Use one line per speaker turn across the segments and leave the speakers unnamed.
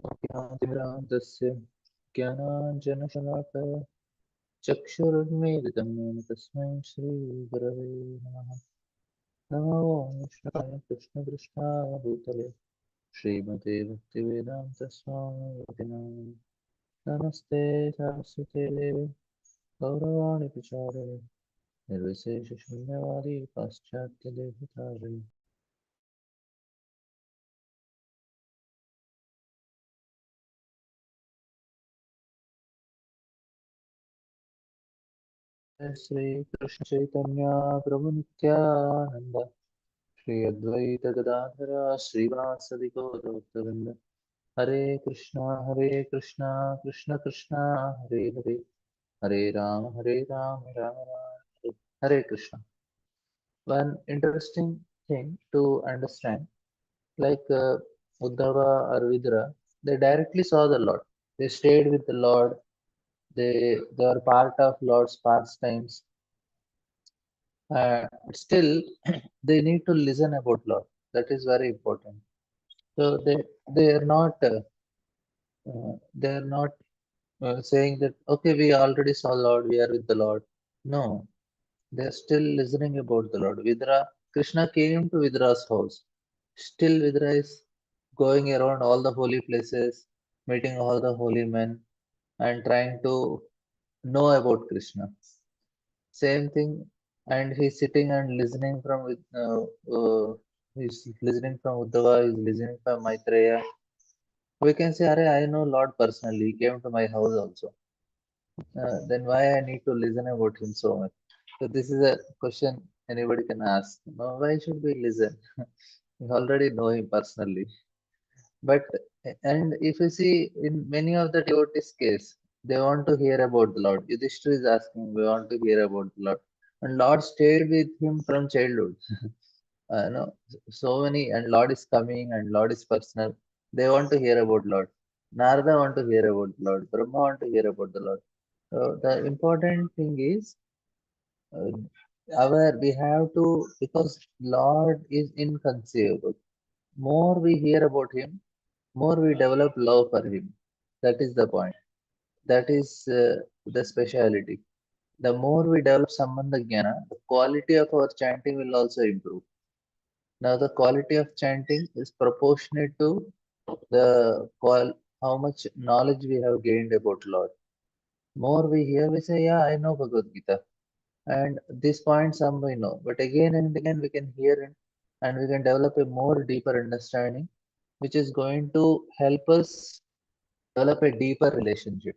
ज्ञातिमिरान्तस्य ज्ञानाञ्जनशलाकया चक्षुरुन्मीलितं येन तस्मै श्रीगुरवे नमः। नमो विष्णुकाय कृष्णपृष्ठाय भूतले श्रीमते भक्तिवेदान्तस्वामिनिधि नामिने। नमस्ते सरस्वते देवे गौरवाणि प्रचारिणे निर्विशेषशून्यवादी पाश्चात्यदेहतारिणे। श्रीकृष्ण चैतन्य प्रभु नित्यानंद श्री अद्वैत गदाधर श्रीवासदि गौरभक्तवृंद हरे Krishna Krishna Krishna Hare Hare Hare Ram Ram Ram Hare Hare Krishna. One interesting thing to understand, like Uddhava or Vidura, they directly saw the Lord. They stayed with the Lord. They were part of Lord's pastimes. Still, they need to listen about Lord. That is very important. So they are not saying that okay, we already saw Lord, we are with the Lord. No, they are still listening about the Lord. Vidra Krishna came to Vidra's house. Still, Vidra is going around all the holy places, meeting all the holy men, and trying to know about Krishna. Same thing, and he's sitting and listening from he's listening from Uddhava, he's listening from Maitreya. We can say, Are, I know Lord personally, he came to my house also. Then why I need to listen about him so much? So this is a question anybody can ask. No, why should we listen? We already know him personally. But and if you see in many of the devotees' case, they want to hear about the Lord. Yudhishthira is asking, we want to hear about the Lord. And Lord stayed with him from childhood. No, so many, and Lord is coming, and Lord is personal. They want to hear about Lord. Narada want to hear about the Lord. Brahma want to hear about the Lord. So the important thing is uh, we have to, because Lord is inconceivable. More we hear about Him, more we develop love for Him. That is the point. That is the speciality. The more we develop Sambandha Jnana, the quality of our chanting will also improve. Now, the quality of chanting is proportionate to how much knowledge we have gained about Lord. More we hear, we say, yeah, I know Bhagavad Gita. And this point some we know. But again and again we can hear it and we can develop a more deeper understanding, which is going to help us develop a deeper relationship.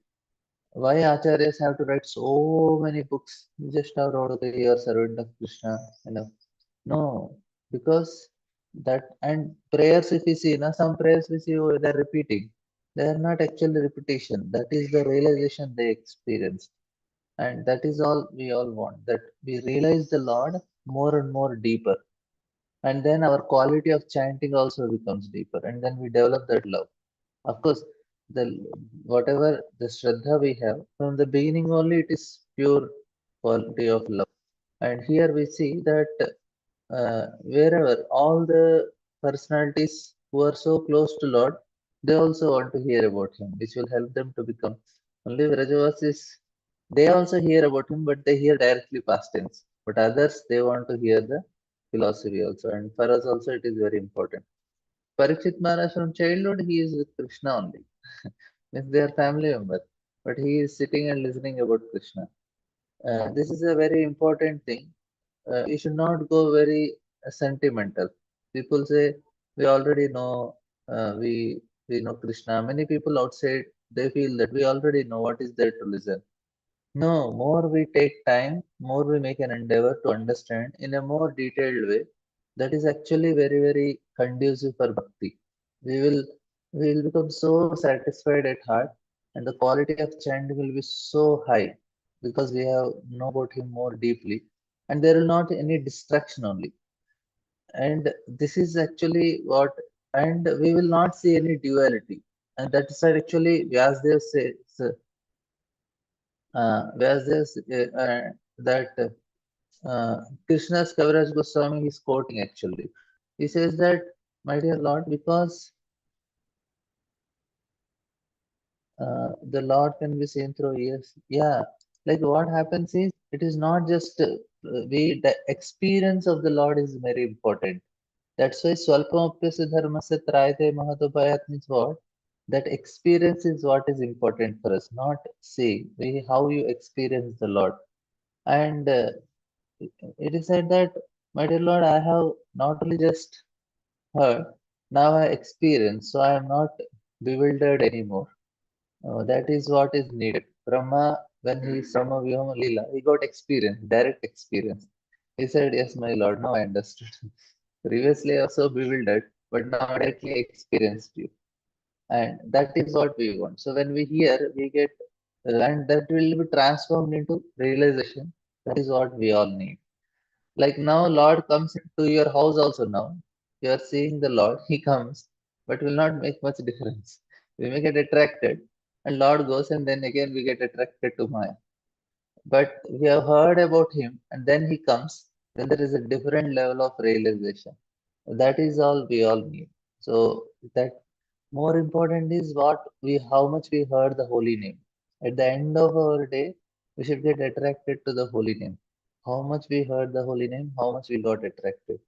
Why acharyas have to write so many books? You just have wrote, okay, you are servant of Krishna, you know. No, because that and prayers if we see, now some prayers we see oh, they're repeating. They are not actually repetition. That is the realization they experience. And that is all we all want, that we realize the Lord more and more deeper. And then our quality of chanting also becomes deeper. And then we develop that love. Of course, the whatever the Shraddha we have, from the beginning only it is pure quality of love. And here we see that wherever all the personalities who are so close to Lord, they also want to hear about Him, which will help them to become. Only Vrajavasis, they also hear about Him, but they hear directly past tense. But others, they want to hear the philosophy also. And for us also, it is very important. Parikshit Maharaj from childhood, he is with Krishna only. Means they are family member. But he is sitting and listening about Krishna. This is a very important thing. You should not go very sentimental. People say we already know we know Krishna. Many people outside they feel that we already know what is there to listen. No, more we take time, more we make an endeavor to understand in a more detailed way. That is actually very conducive for bhakti. We will we will become so satisfied at heart, and the quality of chanting will be so high because we have know about him more deeply, and there will not any distraction only. And this is actually what, and we will not see any duality. And that is what actually Vyasdev says. That Krishna's Kaviraj Goswami is quoting actually. He says that, my dear Lord, because the Lord can be seen through ears. Yeah, like what happens is it is not just the experience of the Lord is very important. That's why Swalpamapyasya Dharmasya Trayate Mahatopayat means what? That experience is what is important for us, not seeing. How you experience the Lord. And it is said that, my dear Lord, I have not only just heard, now I experience, so I am not bewildered anymore. That is what is needed. Brahma, when he is Brahma Vyoma Lila, he got experience, direct experience. He said, yes, my Lord, now I understood. Previously, I was so bewildered, but now I directly experienced you. And that is what we want. So when we hear, we get, and that will be transformed into realization. That is what we all need. Like now, Lord comes into your house also now. You are seeing the Lord, He comes, but will not make much difference. We may get attracted, and Lord goes, and then again we get attracted to Maya. But we have heard about Him, and then He comes, then there is a different level of realization. That is all we all need. So that more important is what we, how much we heard the holy name. At the end of our day, we should get attracted to the holy name. How much we heard the holy name, how much we got attracted.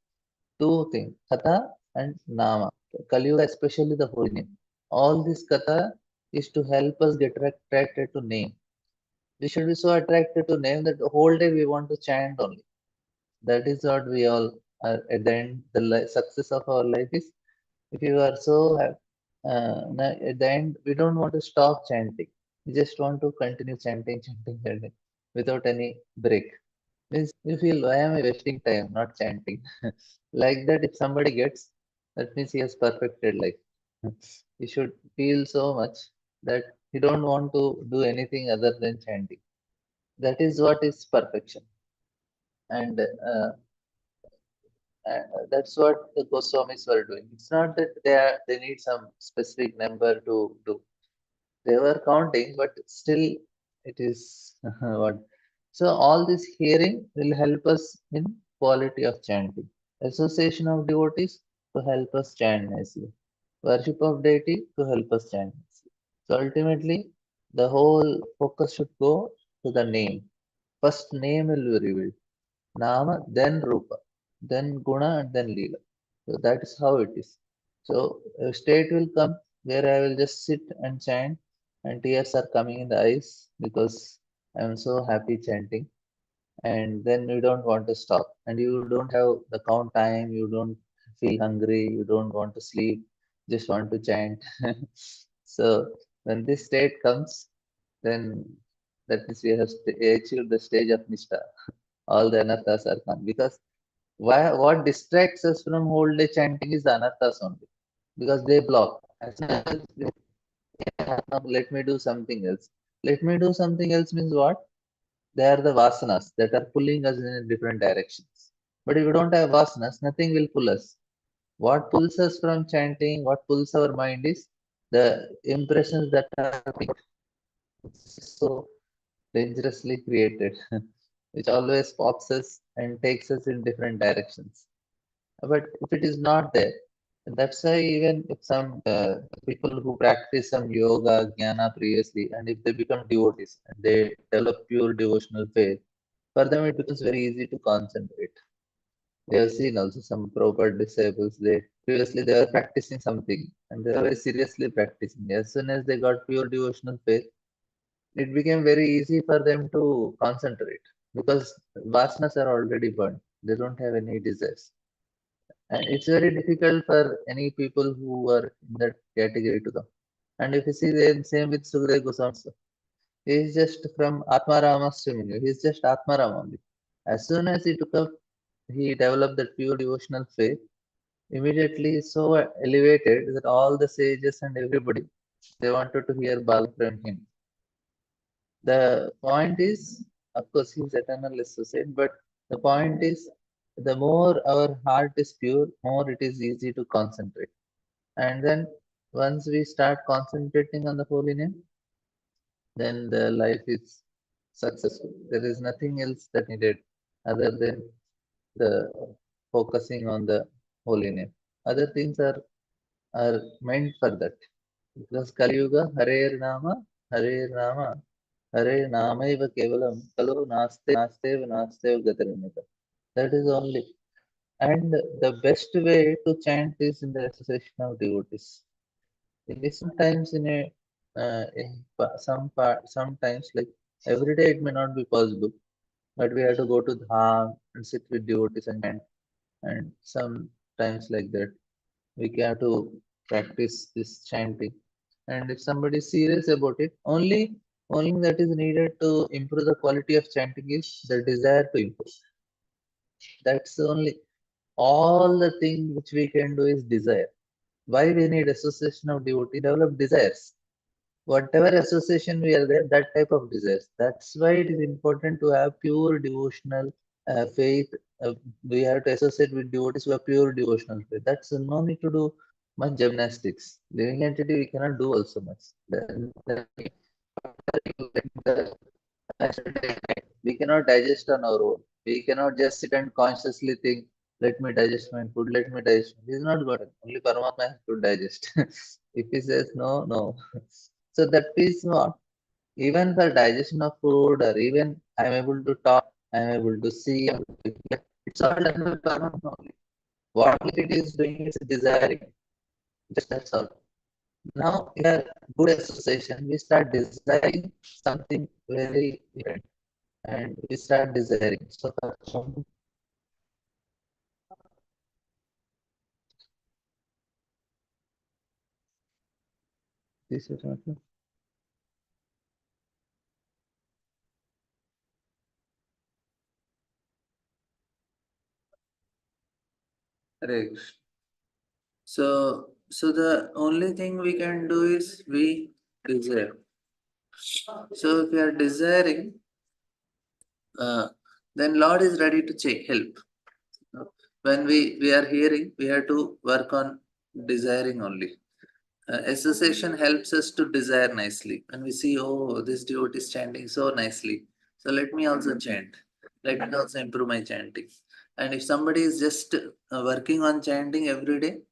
Two things, Katha and Nama. Kali Yuga, especially the holy name. All this Katha is to help us get attracted to name. We should be so attracted to name that the whole day we want to chant only. That is what we all are at the end. The success of our life is, if you are so at the end, we don't want to stop chanting. We just want to continue chanting, chanting, chanting without any break. Means you feel, why am I wasting time not chanting? Like that, if somebody gets, that means he has perfected life. He should feel so much that he don't want to do anything other than chanting. That is what is perfection. And that's what the Goswamis were doing. It's not that they need some specific number to do. They were counting, but still it is what. So all this hearing will help us in quality of chanting. Association of devotees to help us chant nicely. Worship of deity to help us chant nicely. So ultimately, the whole focus should go to the name. First name will be revealed. Nama, then Rupa, then Guna, and then Leela. So that is how it is. So a state will come where I will just sit and chant, and tears are coming in the eyes because I am so happy chanting. And then you don't want to stop, and you don't have the count time, you don't feel hungry, you don't want to sleep, just want to chant. So when this state comes, then that means we have achieved the stage of Nishta. All the anarthas are gone. Because what distracts us from whole day chanting is the anarthas only. Because they block. As soon as let me do something else. Let me do something else means what? They are the vasanas that are pulling us in different directions. But if we don't have vasanas, nothing will pull us. What pulls us from chanting, what pulls our mind is the impressions that are so dangerously created, which always pops us and takes us in different directions. But if it is not there, that's why even if some people who practice some yoga, jnana previously, and if they become devotees and they develop pure devotional faith, for them it becomes very easy to concentrate. We have seen also some proper disciples, they previously they were practicing something and they were very seriously practicing. As soon as they got pure devotional faith, it became very easy for them to concentrate because vasanas are already burned. They don't have any desires. And it's very difficult for any people who are in that category to them. And if you see the same with Sukadeva Goswami, he is just from Atmarama Srimani. He is just Atmaram only. As soon as he took up, he developed that pure devotional faith, immediately so elevated that all the sages and everybody, they wanted to hear Bal from him. The point is, of course, he's eternal associate, but the point is, the more our heart is pure, more it is easy to concentrate. And then once we start concentrating on the holy name, then the life is successful. There is nothing else that needed other than the focusing on the holy name. Other things are meant for that. Because Kali Yuga, Hare Nama, Hare Rama, Hare Namaiva Kevalam, Kalu Nasteva Gatiramita. That is only. And the best way to chant is in the association of devotees. It is sometimes sometimes like every day it may not be possible, but we have to go to dham and sit with devotees and chant. And sometimes like that, we have to practice this chanting. And if somebody is serious about it, only thing that is needed to improve the quality of chanting is the desire to improve. That's only. All the thing which we can do is desire. Why we need association of devotee? Develop desires. Whatever association we are there, that type of desires. That's why it is important to have pure devotional faith. We have to associate with devotees who have pure devotional faith. That's no need to do much gymnastics. Living entity we cannot do also much. We cannot digest on our own. We cannot just sit and consciously think, let me digest my food, let me digest. This is not God. Only Paramatma has to digest. If he says no, no. So that is what, even for digestion of food, or even I am able to talk, I am able to see, it's all done by Paramatma only. What it is doing is desiring. Just that's all. Now, in a good association, we start desiring something very different, and we start desiring. So, this is what. Correct. So the only thing we can do is we desire. So if we are desiring, uh, then Lord is ready to help. When we are hearing, we have to work on desiring only. Association helps us to desire nicely. When we see, oh, this devotee is chanting so nicely, so let me also chant. Let me also improve my chanting. And if somebody is just working on chanting every day,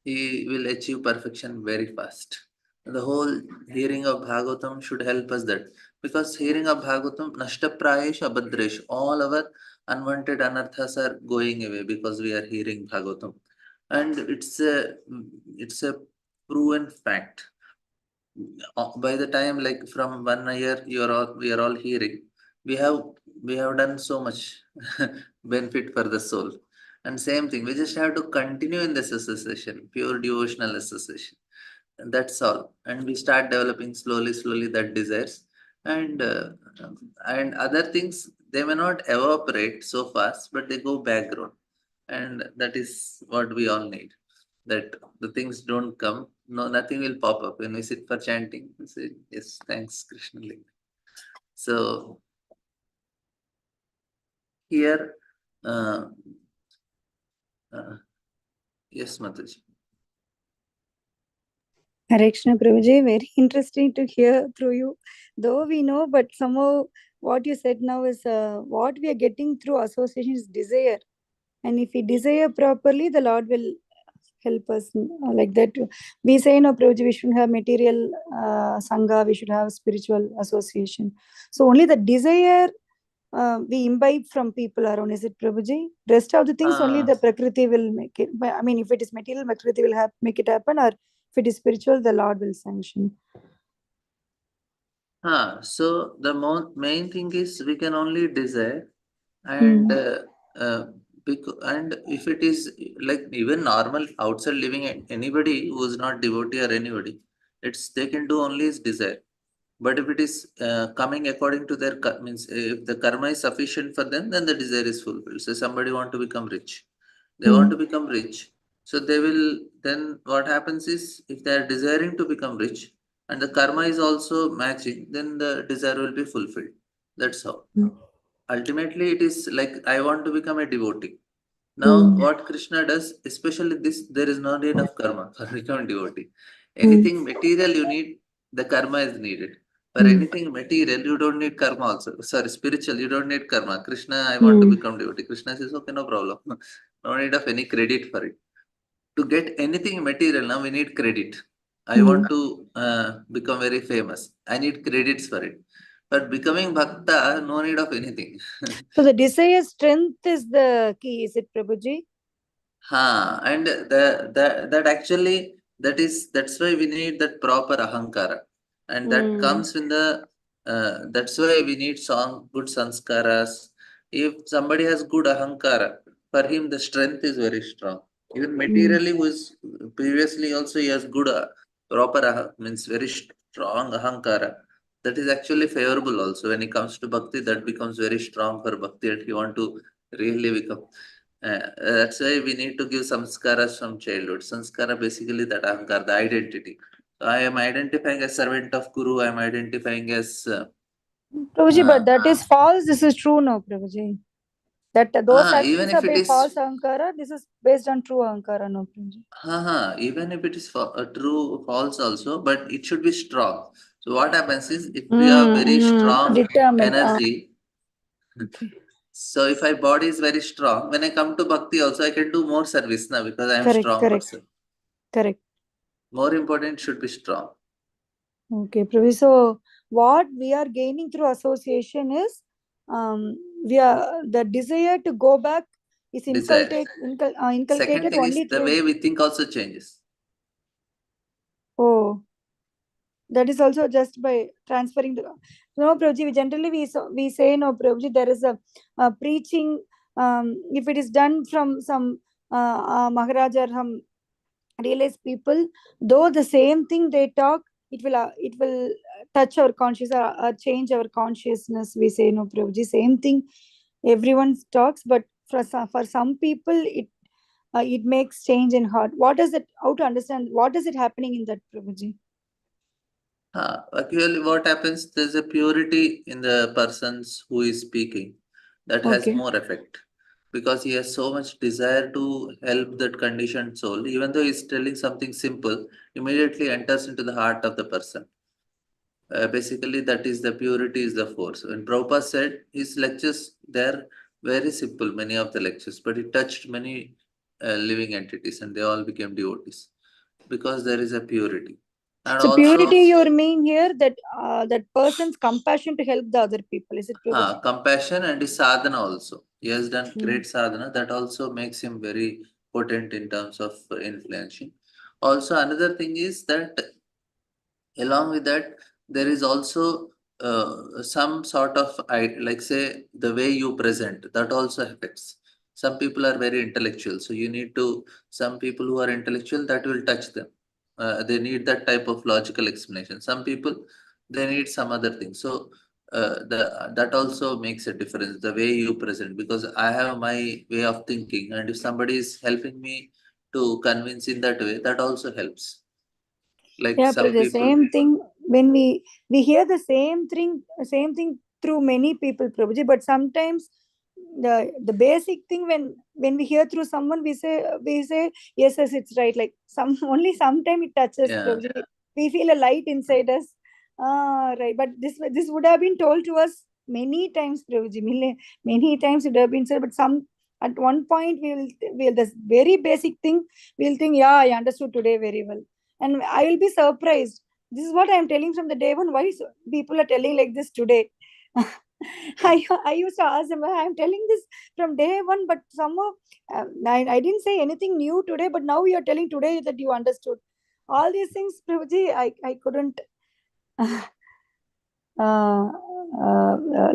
he will achieve perfection very fast. The whole hearing of Bhagavatam should help us that, because hearing of Bhagavatam, Nashta Prayesh Abhadresh, all our unwanted anarthas are going away because we are hearing Bhagavatam. And it's a proven fact. By the time, like from 1 year, we are all hearing, we have we have done so much benefit for the soul. And same thing, we just have to continue in this association, pure devotional association. And that's all. And we start developing slowly that desires. And and other things, they may not evaporate so fast, but they go background. And that is what we all need. That the things don't come, no, nothing will pop up. When we sit for chanting, we say, yes, thanks, Krishna. So here, uh, uh, yes, Mataji.
Hare Krishna Prabhuji, very interesting to hear through you. Though we know, but somehow what you said now is what we are getting through association is desire. And if we desire properly, the Lord will help us like that. We say, no, Prabhuji, we should have material sangha, we should have spiritual association. So only the desire we imbibe from people around. Is it, Prabhuji? Rest of the things only the Prakriti will make it. I mean, if it is material, Prakriti will make it happen, or if it is spiritual, the Lord will sanction.
So the main thing is we can only desire, and and if it is like even normal outside living, anybody who is not devotee or anybody, they can do only is desire. But if it is coming according to their means, if the karma is sufficient for them, then the desire is fulfilled. So somebody want to become rich, they want to become rich. So they will, then what happens is, if they are desiring to become rich and the karma is also matching, then the desire will be fulfilled. That's how. Ultimately, it is like I want to become a devotee. Now, what Krishna does, especially this, there is no need of karma for becoming devotee. Anything material you need, the karma is needed. For anything material, you don't need karma also. Sorry, spiritual, you don't need karma. Krishna, I want to become devotee. Krishna says, okay, no problem. No need of any credit for it. To get anything material, now we need credit. I want to become very famous. I need credits for it. But becoming bhakta, no need of anything.
So the desire strength is the key, is it, Prabhuji?
And that actually that's why we need that proper ahankara, and that comes in the that's why we need good sanskaras. If somebody has good ahankara, for him the strength is very strong. Even materially, who is previously also he has good proper means very strong ahankara. That is actually favorable also when it comes to bhakti. That becomes very strong for bhakti that you want to really become. That's why we need to give samskaras from childhood. Sanskara basically that ahankar, the identity. So I am identifying as servant of Guru. I am identifying as
Prabhuji, but that is false. This is true now, Prabhuji. That those
even
actions
if
are
it
by
is
false ahankara. This is based on true ahankara, no, Prabhuji.
even if it is true, false also, but it should be strong. So what happens is if we have very strong
Determined.
energy,
Okay.
so if my body is very strong, when I come to bhakti also I can do more service now because I am strong person.
Correct.
More important should be strong.
Okay, Prabhuji. So what we are gaining through association is we are the desire to go back is
Desire. Second
inculcated
thing is
only
the
through.
way we think also changes.
Oh, that is also just by transferring the. No, Prabhuji, generally we say, no, Prabhuji, there is a preaching. If it is done from some Maharaja or some realized people, though the same thing they talk, it will touch our conscious or change our consciousness. We say, no, Prabhuji, same thing everyone talks, but for some people it makes change in heart. What is it? How to understand? What is it happening in that, Prabhuji?
Actually, what happens? There's a purity in the persons who is speaking that has more effect because he has so much desire to help that conditioned soul. Even though he's telling something simple, immediately enters into the heart of the person. Basically, that is the purity is the force. When Prabhupada said his lectures, they're very simple, many of the lectures, but it touched many living entities and they all became devotees because there is a purity. And
So
also,
purity, you mean here that that person's compassion to help the other people, is it, Prabhuji?
compassion and his sadhana also. He has done great sadhana that also makes him very potent in terms of influencing. Also, another thing is that along with that, there is also some sort of like say the way you present that also affects. Some people are very intellectual, so you need to. Some people who are intellectual that will touch them. They need that type of logical explanation. Some people they need some other thing. So that also makes a difference. The way you present, because I have my way of thinking, and if somebody is helping me to convince in that way, that also helps. Like some
The
people.
same thing when we hear the same thing through many people, Prabhuji, but sometimes the basic thing when we hear through someone, we say yes, it's right. Like some only sometime it touches,
Yeah.
Prabhuji. We feel a light inside us. Right. But this would have been told to us many times, Prabhuji. Many times it would have been said, but some at one point we'll this very basic thing we'll think, yeah, I understood today very well. And I will be surprised. This is what I am telling from the day one. Why people are telling like this today? I used to ask them, I am telling this from day one, but somehow I didn't say anything new today, but now you are telling today that you understood. All these things, Prabhuji, I couldn't,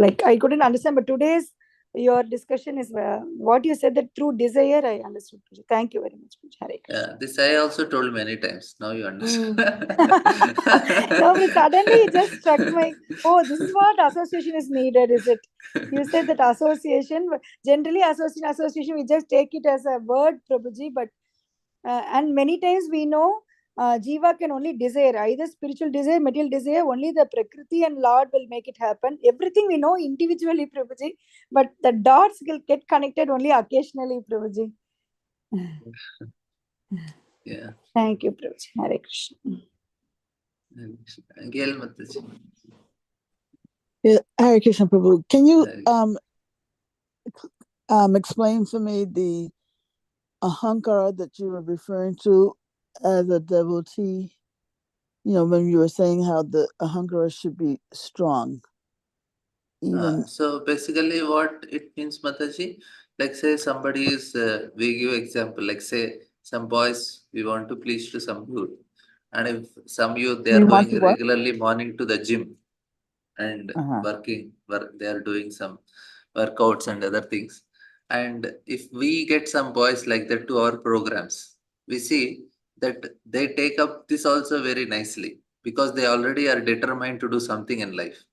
like, I couldn't understand. But today's your discussion is what you said that through desire, I understood. Prabhuji. Thank you very much, Prabhuji. Hare Krishna.
Yeah, this I also told many times. Now you understand.
No, but suddenly it just struck my, oh, this is what association is needed, is it? You said that association, generally association, we just take it as a word, Prabhuji, but and many times we know Jiva can only desire, either spiritual desire, material desire, only the Prakriti and Lord will make it happen. Everything we know individually, Prabhuji, but the dots will get connected only occasionally, Prabhuji.
Yeah.
Thank you, Prabhuji. Hare Krishna.
Gail Mataji.
Yeah, Hare Krishna Prabhu. Can you
Hare
explain to me the ahankara that you were referring to as a devotee? when you were saying how the ahankara should be strong, even.
So basically, what it means, Mataji, like say somebody is, we give example, like say some boys, we want to please to some youth, and if some youth they
We
are
want
going
to what?
regularly morning to the gym and
Uh-huh.
they are doing some workouts and other things, and if we get some boys like that to our programs, we see that they take up this also very nicely because they already are determined to do something in life.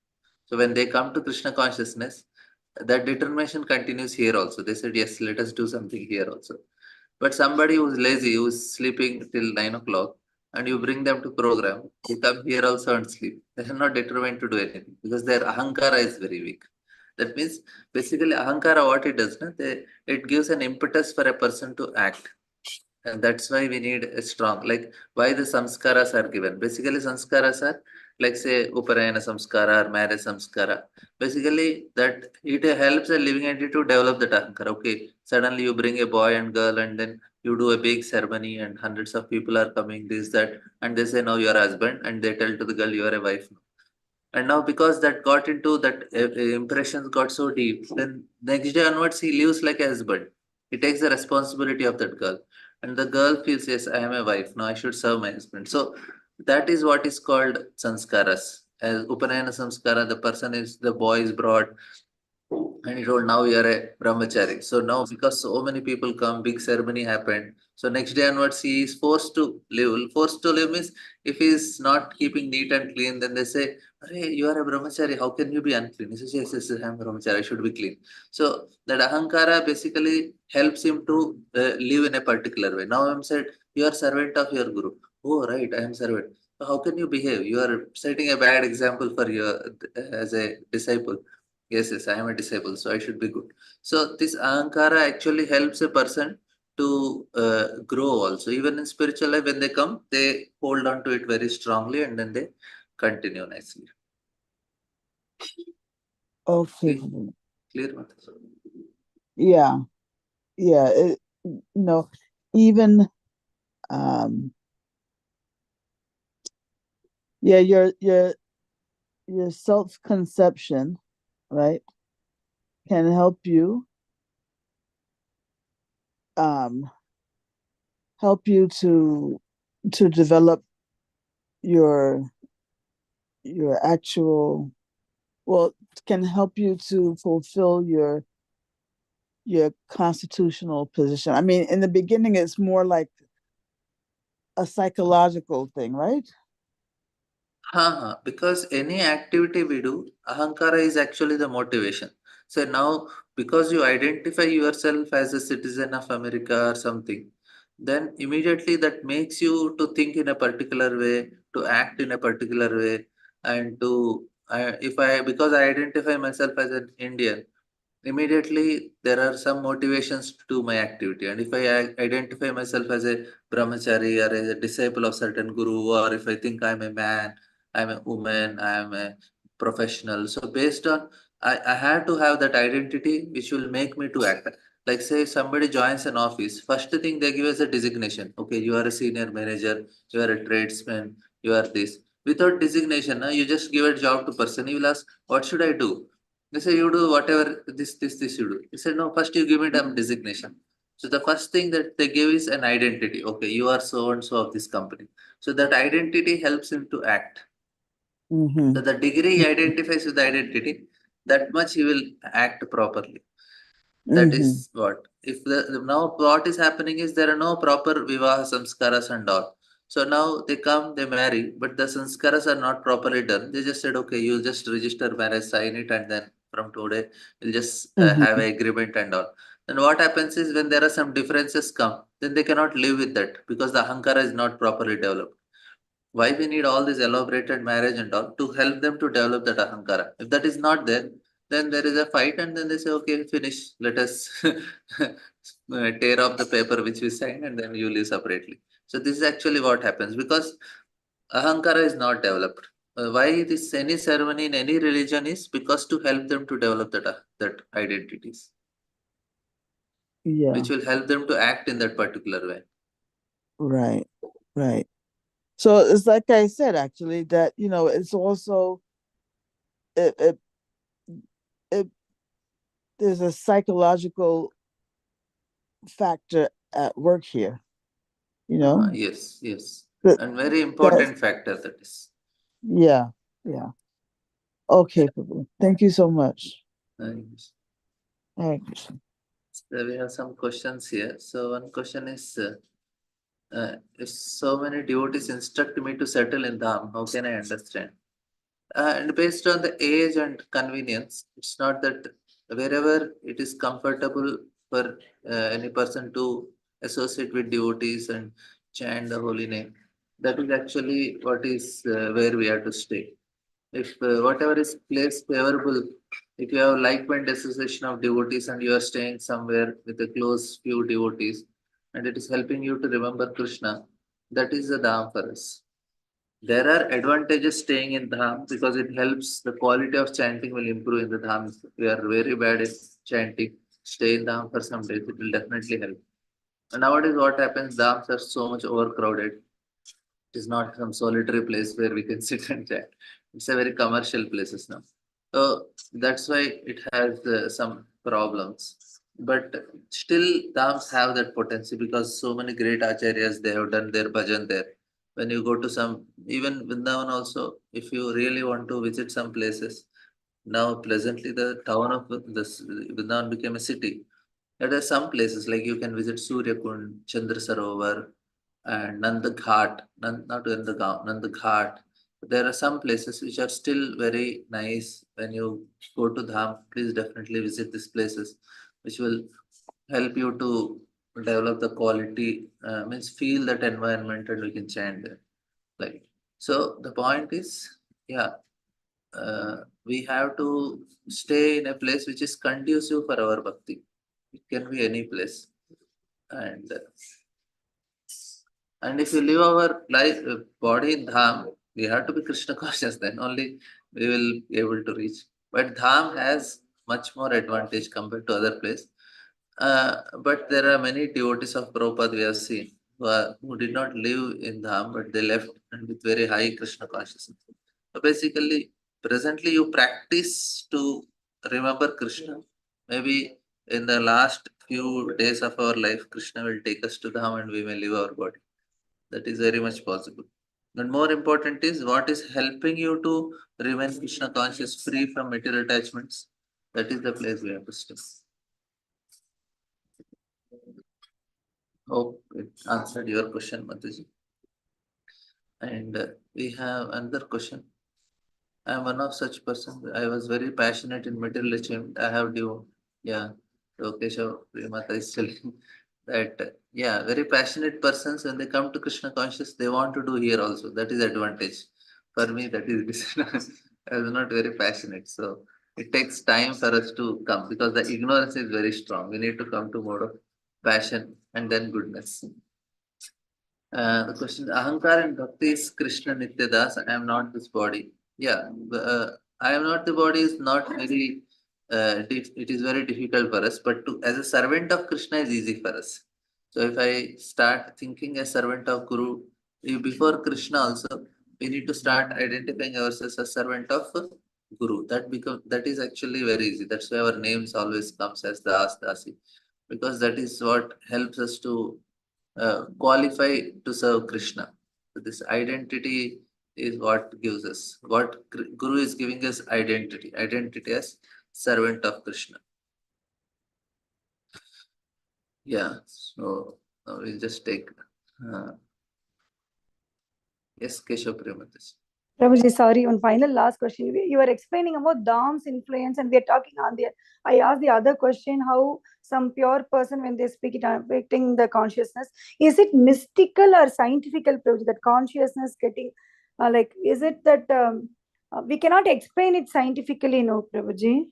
So when they come to Krishna consciousness, that determination continues here also. They said, yes, let us do something here also. But somebody who's lazy, who's sleeping till 9 o'clock, and you bring them to program, they come here also and sleep. They are not determined to do anything because their ahankara is very weak. That means basically ahankara, what it does, it gives an impetus for a person to act. And that's why we need a strong, like why the samskaras are given. Basically, samskaras are like say Uparayana samskara or marriage samskara. Basically, that it helps a living entity to develop that ahankara. Okay, suddenly you bring a boy and girl and then you do a big ceremony and hundreds of people are coming, this, that, and they say now you are a husband and they tell to the girl you are a wife. And now because that got into that impressions got so deep, then next day onwards he lives like a husband. He takes the responsibility of that girl. And the girl feels, yes, I am a wife. Now I should serve my husband. So that is what is called sanskaras. As Upanayana samskara, the person is, the boy is brought and he told, now you are a brahmachari. So now because so many people come, big ceremony happened. So next day onwards he is forced to live. Forced to live means if he is not keeping neat and clean, then they say, "Arey, you are a brahmachari, how can you be unclean?" He says, yes, yes, yes, I am brahmachari, I should be clean. So that ahankara basically helps him to live in a particular way. Now I'm said, you are servant of your guru. Oh, right, I am servant. So how can you behave? You are setting a bad example for your as a disciple. Yes, yes, I am a disciple, so I should be good. So this ahankara actually helps a person to grow also. Even in spiritual life, when they come, they hold on to it very strongly and then they continue nicely.
Okay.
Clear, clear, Mataji?
Yeah. Yeah. Even um yeah, your self-conception, right, can help you um to develop your actual, well, can help you to fulfill your constitutional position. I mean, in the beginning it's more like a psychological thing, right?
Because any activity we do, ahankara is actually the motivation. So now, because you identify yourself as a citizen of America or something, then immediately that makes you to think in a particular way, to act in a particular way, and to if I because I identify myself as an Indian, immediately there are some motivations to my activity. And if I identify myself as a brahmachari or as a disciple of certain guru, or if I think I'm a man, I'm a woman, I'm a professional, so based on I had to have that identity which will make me to act. Like say if somebody joins an office, first thing they give us a designation. Okay, you are a senior manager, you are a tradesman, you are this. Without designation, you just give a job to person. He will ask, what should I do? They say you do whatever this you do. He said, no, first you give me some designation. So the first thing that they give is an identity. Okay, you are so and so of this company. So that identity helps him to act.
Mm-hmm.
So the degree he identifies with the identity, that much he will act properly. That
Mm-hmm.
is what. If now what is happening is there are no proper vivaha samskaras and all. So now they come, they marry, but the sanskaras are not properly done. They just said, okay, you'll just register marriage, sign it, and then from today you'll just have
Mm-hmm.
an agreement and all. Then what happens is when there are some differences come, then they cannot live with that because the ahankara is not properly developed. Why we need all this elaborated marriage and all to help them to develop that ahankara. If that is not there, then there is a fight and then they say, okay, finish, let us tear off the paper which we signed and then you live separately. So this is actually what happens because ahankara is not developed. Why this any ceremony in any religion is because to help them to develop that identities
Yeah.
which will help them to act in that particular way.
Right. Right. So it's like I said, actually, that it's also it, it, it there's a psychological factor at work here.
Yes, yes.
That
And very
that
important factor that is.
yeah, yeah. Okay, Prabhu. Thank you so much.
Yes.
Hare Krishna.
So we have some questions here. So one question is, if so many devotees instruct me to settle in Dham, how can I understand? And based on the age and convenience, it's not that wherever it is comfortable for any person to associate with devotees and chant the holy name, that is actually what is where we have to stay. If whatever is place favorable, if you have like-minded association of devotees and you are staying somewhere with a close few devotees, and it is helping you to remember Krishna, that is the Dham for us. There are advantages staying in Dham because it helps the quality of chanting will improve in the Dham. If we are very bad at chanting, stay in Dham for some days, it will definitely help. And nowadays, what happens, Dhams are so much overcrowded. It is not some solitary place where we can sit and chat. It's a very commercial places now. So that's why it has some problems. But still, Dhams have that potency because so many great acharyas they have done their bhajan there. When you go to some, even Vrindavan also, if you really want to visit some places, now presently the town of this Vrindavan became a city. There are some places like you can visit Surya Kund, Chandra Sarovar, and Nanda Ghat, not Nanda Ghat, Nanda Ghat. There are some places which are still very nice. When you go to Dham, please definitely visit these places, which will help you to develop the quality, means feel that environment and we can chant there. Like, so the point is, yeah, we have to stay in a place which is conducive for our bhakti. It can be any place. And and if we live our life body in Dham, we have to be Krishna conscious, then only we will be able to reach. But Dham has much more advantage compared to other place. But there are many devotees of Prabhupada we have seen who did not live in Dham, but they left and with very high Krishna consciousness. So basically, presently you practice to remember Krishna. Maybe in the last few days of our life, Krishna will take us to Dham and we may leave our body. That is very much possible. But more important is what is helping you to remain Krishna conscious, free from material attachments. That is the place we have to stay. Hope it answered your question, Mataji. And we have another question. I am one of such persons. I was very passionate in material achievement. I have due, yeah. So Keshav Premata is telling that yeah, very passionate persons when they come to Krishna conscious, they want to do here also. That is advantage. For me, that is I was not very passionate. So it takes time for us to come because the ignorance is very strong. We need to come to mode of passion and then goodness. The question: Ahankar and Bhakti is Krishna Nityadas. I am not this body. Yeah, I am not the body is not very. It is very difficult for us, but to as a servant of Krishna is easy for us. So if I start thinking as servant of Guru, before Krishna also, we need to start identifying ourselves as servant of Guru. That is actually very easy. That's why our names always comes as Das Dasi, because that is what helps us to qualify to serve Krishna. So this identity is what gives us. What Guru is giving us identity as servant of Krishna. Yeah. So now we'll just take. Uh, yes, Keshav Prematis.
Prabhuji, sorry, one final last question. You were explaining about Dham's influence, and we are talking on the. I asked the other question: how some pure person, when they speak it, affecting the consciousness. Is it mystical or scientifical, Prabhuji? That consciousness getting, like, is it that we cannot explain it scientifically? No, Prabhuji.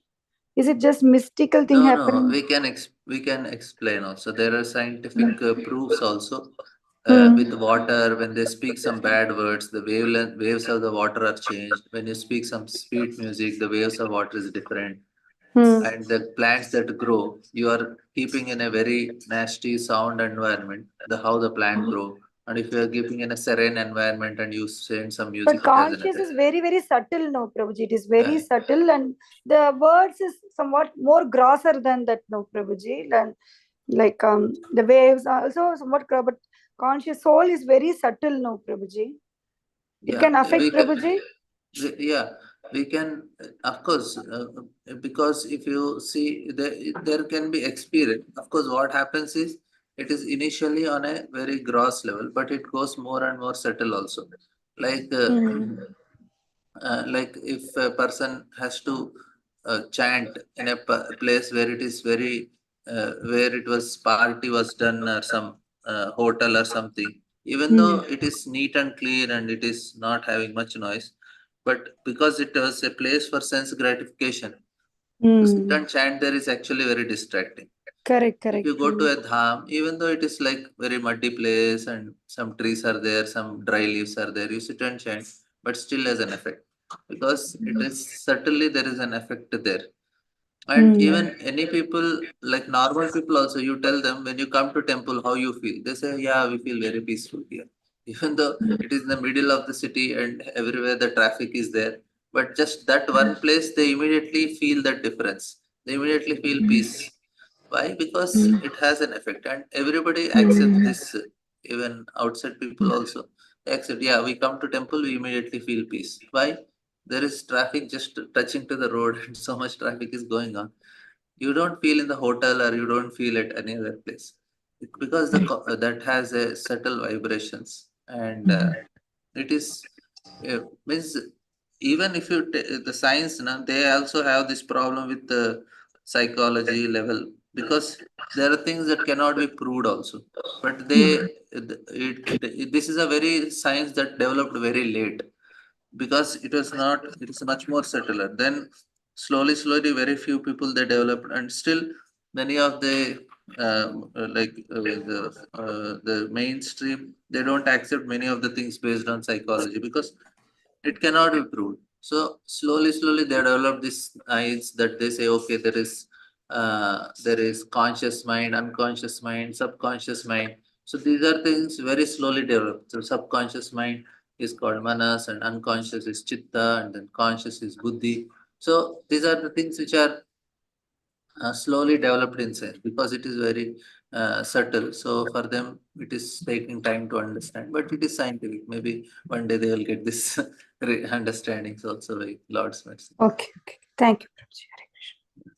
Is it just mystical thing
No,
happening?
we can explain also. There are scientific proofs also.
Hmm.
With water, when they speak some bad words, the waves of the water are changed. When you speak some sweet music, the waves of water is different.
Hmm.
And the plants that grow, you are keeping in a very nasty sound environment. The how the plant grow, And if you are keeping in a serene environment and you send some music,
But
it has an
conscious
effect.
is very, very subtle, no, Prabhuji. It is very
Yeah,
subtle, and the words is somewhat more grosser than that, no, Prabhuji. And like the waves are also somewhat but conscious soul is very subtle, no, Prabhuji. It
yeah,
can affect Prabhuji.
yeah, we can, of course, because if you see, there can be experience. Of course, what happens is it is initially on a very gross level, but it goes more and more subtle also. Like, like if a person has to chant in a place where it is very, where it was party was done or some hotel or something, even though it is neat and clean and it is not having much noise, but because it was a place for sense gratification, to sit and chant there is actually very distracting.
Correct,
If
correct.
you go to a dham, even though it is like very muddy place and some trees are there, some dry leaves are there, you sit and chant, but still has an effect because it is certainly there is an effect there. And even any people, like normal people also, you tell them when you come to temple how you feel. They say, yeah, we feel very peaceful here. Even though it is in the middle of the city and everywhere the traffic is there, but just that one place they immediately feel that difference. They immediately feel peace. Why? Because it has an effect, and everybody accepts this. Even outside people also accept. Yeah, we come to temple, we immediately feel peace. Why? There is traffic just touching to the road, and so much traffic is going on. You don't feel in the hotel, or you don't feel at any other place, because that has a subtle vibrations, and it is means even if you the science now, they also have this problem with the psychology level, because there are things that cannot be proved also, but this is a very science that developed very late, because it was not, it is much more subtler. Then slowly very few people they developed, and still many of the mainstream, they don't accept many of the things based on psychology, because it cannot be proved. So slowly they develop this eyes that they say, okay, there is conscious mind, unconscious mind, subconscious mind. So these are things very slowly developed. So subconscious mind is called manas, and unconscious is chitta, and then conscious is buddhi. So these are the things which are slowly developed in science, because it is very subtle. So for them, it is taking time to understand, but it is scientific. Maybe one day they will get this understandings also by Lord's mercy.
Okay, okay. Thank you, Prabhuji. Hare Krishna.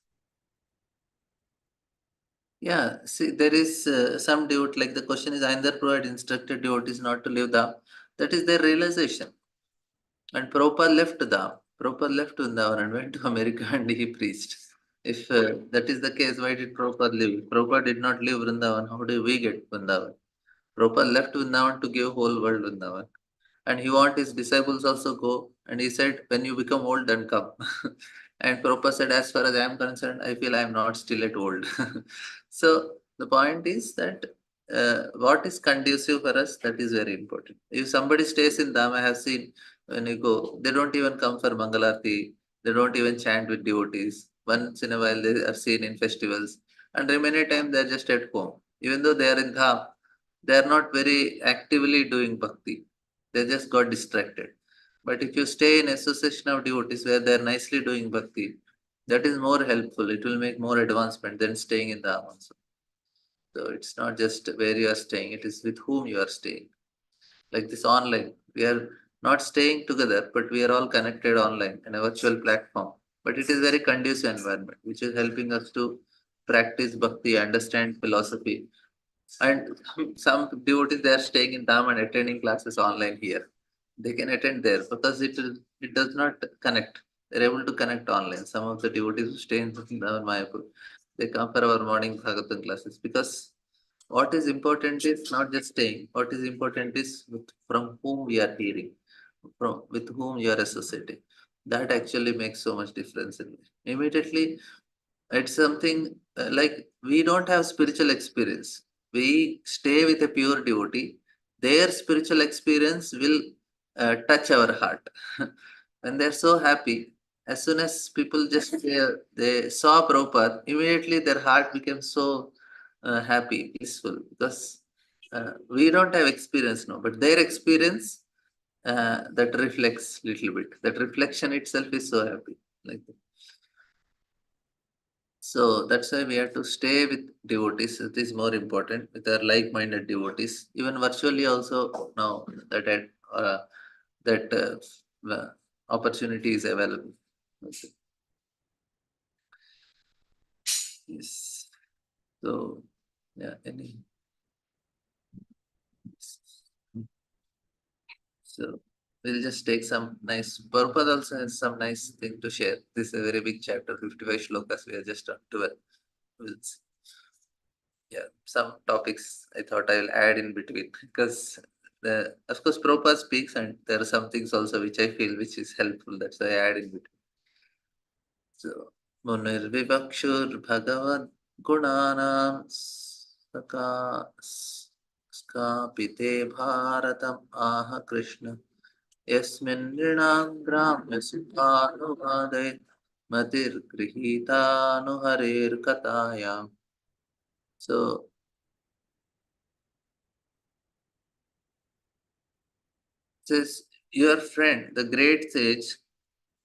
Yeah, see, there is some devotee, like the question is, Ayandar Prabhupada instructed devotees not to leave Dham. That is their realization. And Prabhupada left Dham. Prabhupada left Vrindavan and went to America and he preached. If that is the case, why did Prabhupada leave? Prabhupada did not leave Vrindavan. How do we get Vrindavan? Prabhupada left Vrindavan to give whole world Vrindavan. And he want his disciples also go. And he said, when you become old, then come. And Prabhupada said, as far as I am concerned, I feel I am not still at old. So the point is that what is conducive for us, that is very important. If somebody stays in Dham, I have seen when you go, they don't even come for Mangalarti, they don't even chant with devotees. Once in a while, they are seen in festivals, and remaining time they are just at home. Even though they are in Dham, they are not very actively doing bhakti. They just got distracted. But if you stay in association of devotees where they are nicely doing bhakti, that is more helpful. It will make more advancement than staying in Dham also. So it's not just where you are staying, it is with whom you are staying. Like this online, we are not staying together, but we are all connected online in a virtual platform. But it is very conducive environment, which is helping us to practice bhakti, understand philosophy. And some devotees, they are staying in Dham and attending classes online here. They can attend there because it does not connect. They're able to connect online. Some of the devotees who stay in Dham and Mayapur, they come for our morning Bhagavatam classes, because what is important is not just staying. What is important is from whom we are hearing, from with whom you are associating. That actually makes so much difference in life. Immediately, it's something like we don't have spiritual experience. We stay with a pure devotee. Their spiritual experience will touch our heart. When they're so happy, as soon as people just they saw Prabhupada, immediately their heart became so happy, peaceful, because we don't have experience now, but their experience that reflects little bit. That reflection itself is so happy. Like that. So that's why we have to stay with devotees. It is more important with our like-minded devotees. Even virtually also now that opportunity is available. Okay. Yes. So yeah, any. So we'll just take some nice. Prabhupada also has some nice thing to share. This is a very big chapter, 55 shlokas. We are just on 12. We'll see. Yeah, some topics I thought I'll add in between because of course Prabhupada speaks and there are some things also which I feel which is helpful. That's why I add in between. So Munirvivakshur Bhagavan Gunanam Skapite Bharatam Aha Krishna Yasmin Nrinam Gramya Suthanuvade Matir Grihita Nuharir Katayam. So says your friend, the great sage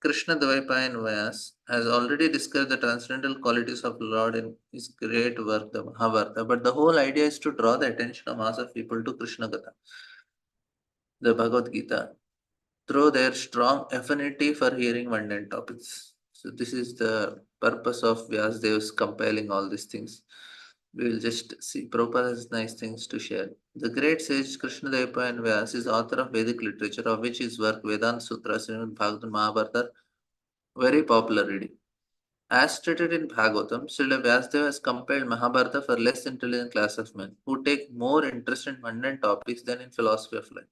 Krishna Dvaipayan Vyas, has already described the transcendental qualities of Lord in his great work, the Mahabharata. But the whole idea is to draw the attention of mass of people to Krishna Katha, the Bhagavad Gita, through their strong affinity for hearing mundane topics. So this is the purpose of Vyasdev's compiling all these things. We will just see. Prabhupada has nice things to share. The great sage Krishna Dvaipayan Vyas is author of Vedic literature, of which his work Vedanta Sutras, Srimad Bhagavatam, Mahabharata, very popular reading. As stated in Bhagavatam, Srila Vyasadeva has compiled Mahabharata for less intelligent class of men who take more interest in mundane topics than in philosophy of life.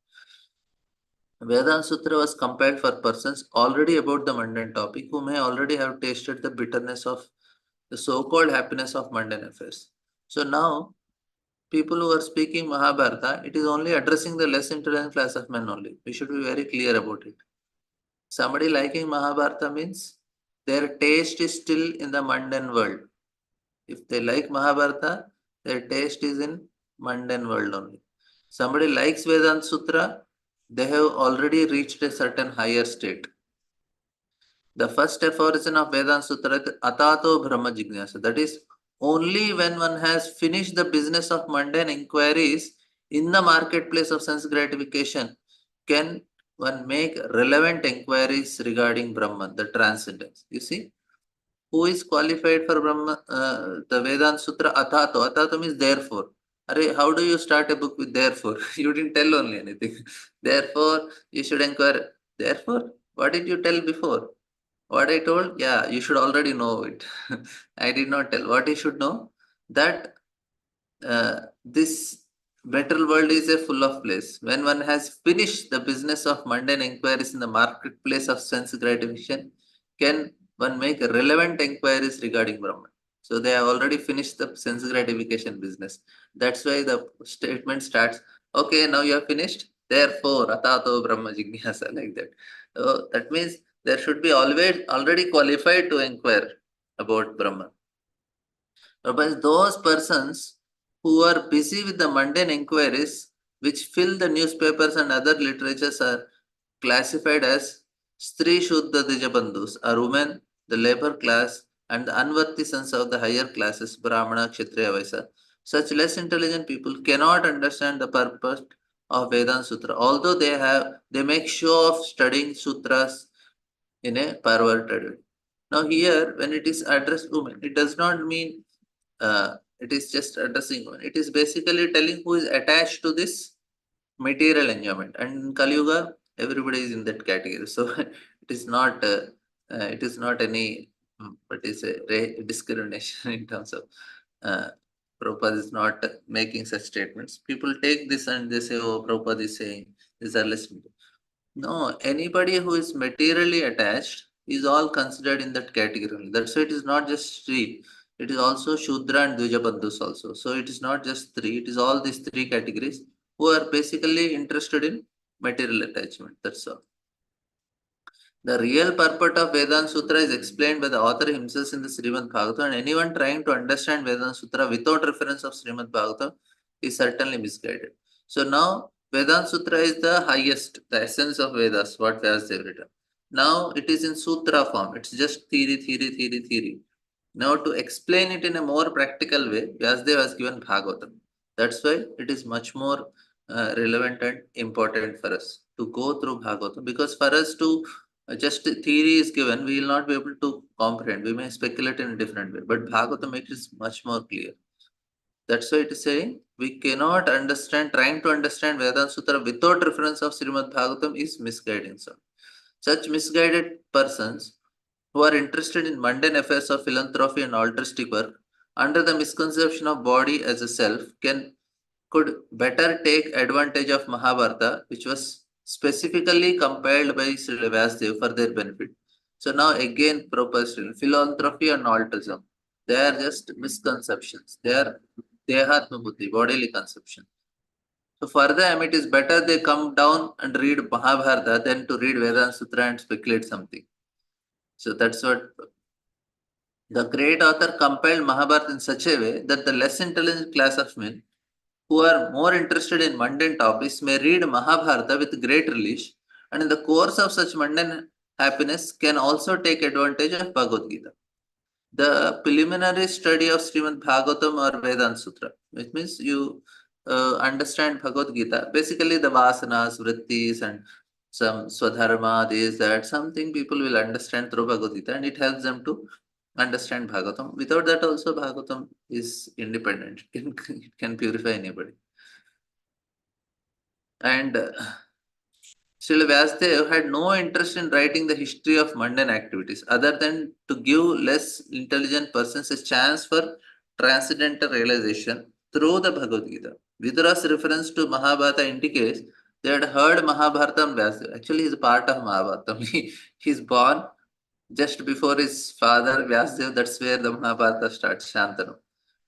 Vedanta Sutra was compiled for persons already about the mundane topic who may already have tasted the bitterness of the so-called happiness of mundane affairs. So now, people who are speaking Mahabharata, it is only addressing the less intelligent class of men only. We should be very clear about it. Somebody liking Mahabharata means their taste is still in the mundane world. If they like Mahabharata, their taste is in mundane world only. Somebody likes Vedanta Sutra, they have already reached a certain higher state. The first aphorism of Vedanta Sutra is Atato Brahma Jignasa. That is, only when one has finished the business of mundane inquiries in the marketplace of sense gratification can one make relevant inquiries regarding Brahman, the transcendence. You see, who is qualified for Brahma, the Vedanta Sutra? Atato. Atato means therefore. Array, how do you start a book with therefore? You didn't tell only anything. Therefore, you should inquire. Therefore, what did you tell before? What I told? Yeah, you should already know it. I did not tell. What you should know? That this better world is a full of place. When one has finished the business of mundane inquiries in the marketplace of sense gratification, can one make relevant inquiries regarding Brahman? So they have already finished the sense gratification business. That's why the statement starts, okay, now you have finished, therefore, atato Brahma Jignasa, like that. So that means there should be always already qualified to inquire about Brahman. Otherwise, those persons who are busy with the mundane inquiries which fill the newspapers and other literatures are classified as Stri Shuddha Dijabandhus, are women, the labor class, and the unworthy sons of the higher classes, Brahmana, Kshatriya, Vaisya. Such less intelligent people cannot understand the purpose of Vedanta Sutra, although they make show of studying sutras in a perverted way. Now, here, when it is addressed women, it does not mean it is just addressing women. It is basically telling who is attached to this material enjoyment. And in Kali Yuga, everybody is in that category. So it is not any what is a discrimination in terms of Prabhupada is not making such statements. People take this and they say, oh, Prabhupada is saying these are less. No, anybody who is materially attached is all considered in that category. That's why it is not just Sri. It is also Shudra and Dvijabandhus also. So it is not just three, it is all these three categories who are basically interested in material attachment. That's all. The real purport of Vedanta Sutra is explained by the author himself in the Srimad Bhagavatam, and anyone trying to understand Vedanta Sutra without reference of Srimad Bhagavatam is certainly misguided. So now Vedanta Sutra is the highest, the essence of Vedas, what Vyasadeva written. Now it is in Sutra form. It's just theory. Now to explain it in a more practical way, Vyasadeva has given Bhagavatam. That's why it is much more relevant and important for us to go through Bhagavatam, because for us to just theory is given, we will not be able to comprehend. We may speculate in a different way, but Bhagavatam makes it much more clear. That's why it is saying we cannot understand, trying to understand Vedanta Sutra without reference of Srimad Bhagavatam is misguiding. Such misguided persons who are interested in mundane affairs of philanthropy and altruistic work under the misconception of body as a self could better take advantage of Mahabharata, which was specifically compiled by Srila Vyasadeva for their benefit. So now again proposed philanthropy and altruism. They are just misconceptions. They are Dehatma Buddhi, bodily conception. So for them, it is better they come down and read Mahabharata than to read Vedanta Sutra and speculate something. So that's what the great author compiled Mahabharata in such a way that the less intelligent class of men who are more interested in mundane topics may read Mahabharata with great relish, and in the course of such mundane happiness can also take advantage of Bhagavad Gita. The preliminary study of Srimad Bhagavatam or Vedanta Sutra, which means you understand Bhagavad Gita, basically the vasanas, vrittis, and some swadharma, this, that, something people will understand through Bhagavad Gita, and it helps them to understand Bhagavatam. Without that, also Bhagavatam is independent. It can purify anybody. And Srila Vyasadeva had no interest in writing the history of mundane activities other than to give less intelligent persons a chance for transcendental realization through the Bhagavad Gita. Vidura's reference to Mahabharata indicates they had heard Mahabharata on Vyasadeva. Actually, he is part of Mahabharata. He's born just before his father Vyasadeva. That's where the Mahabharata starts, Shantanu.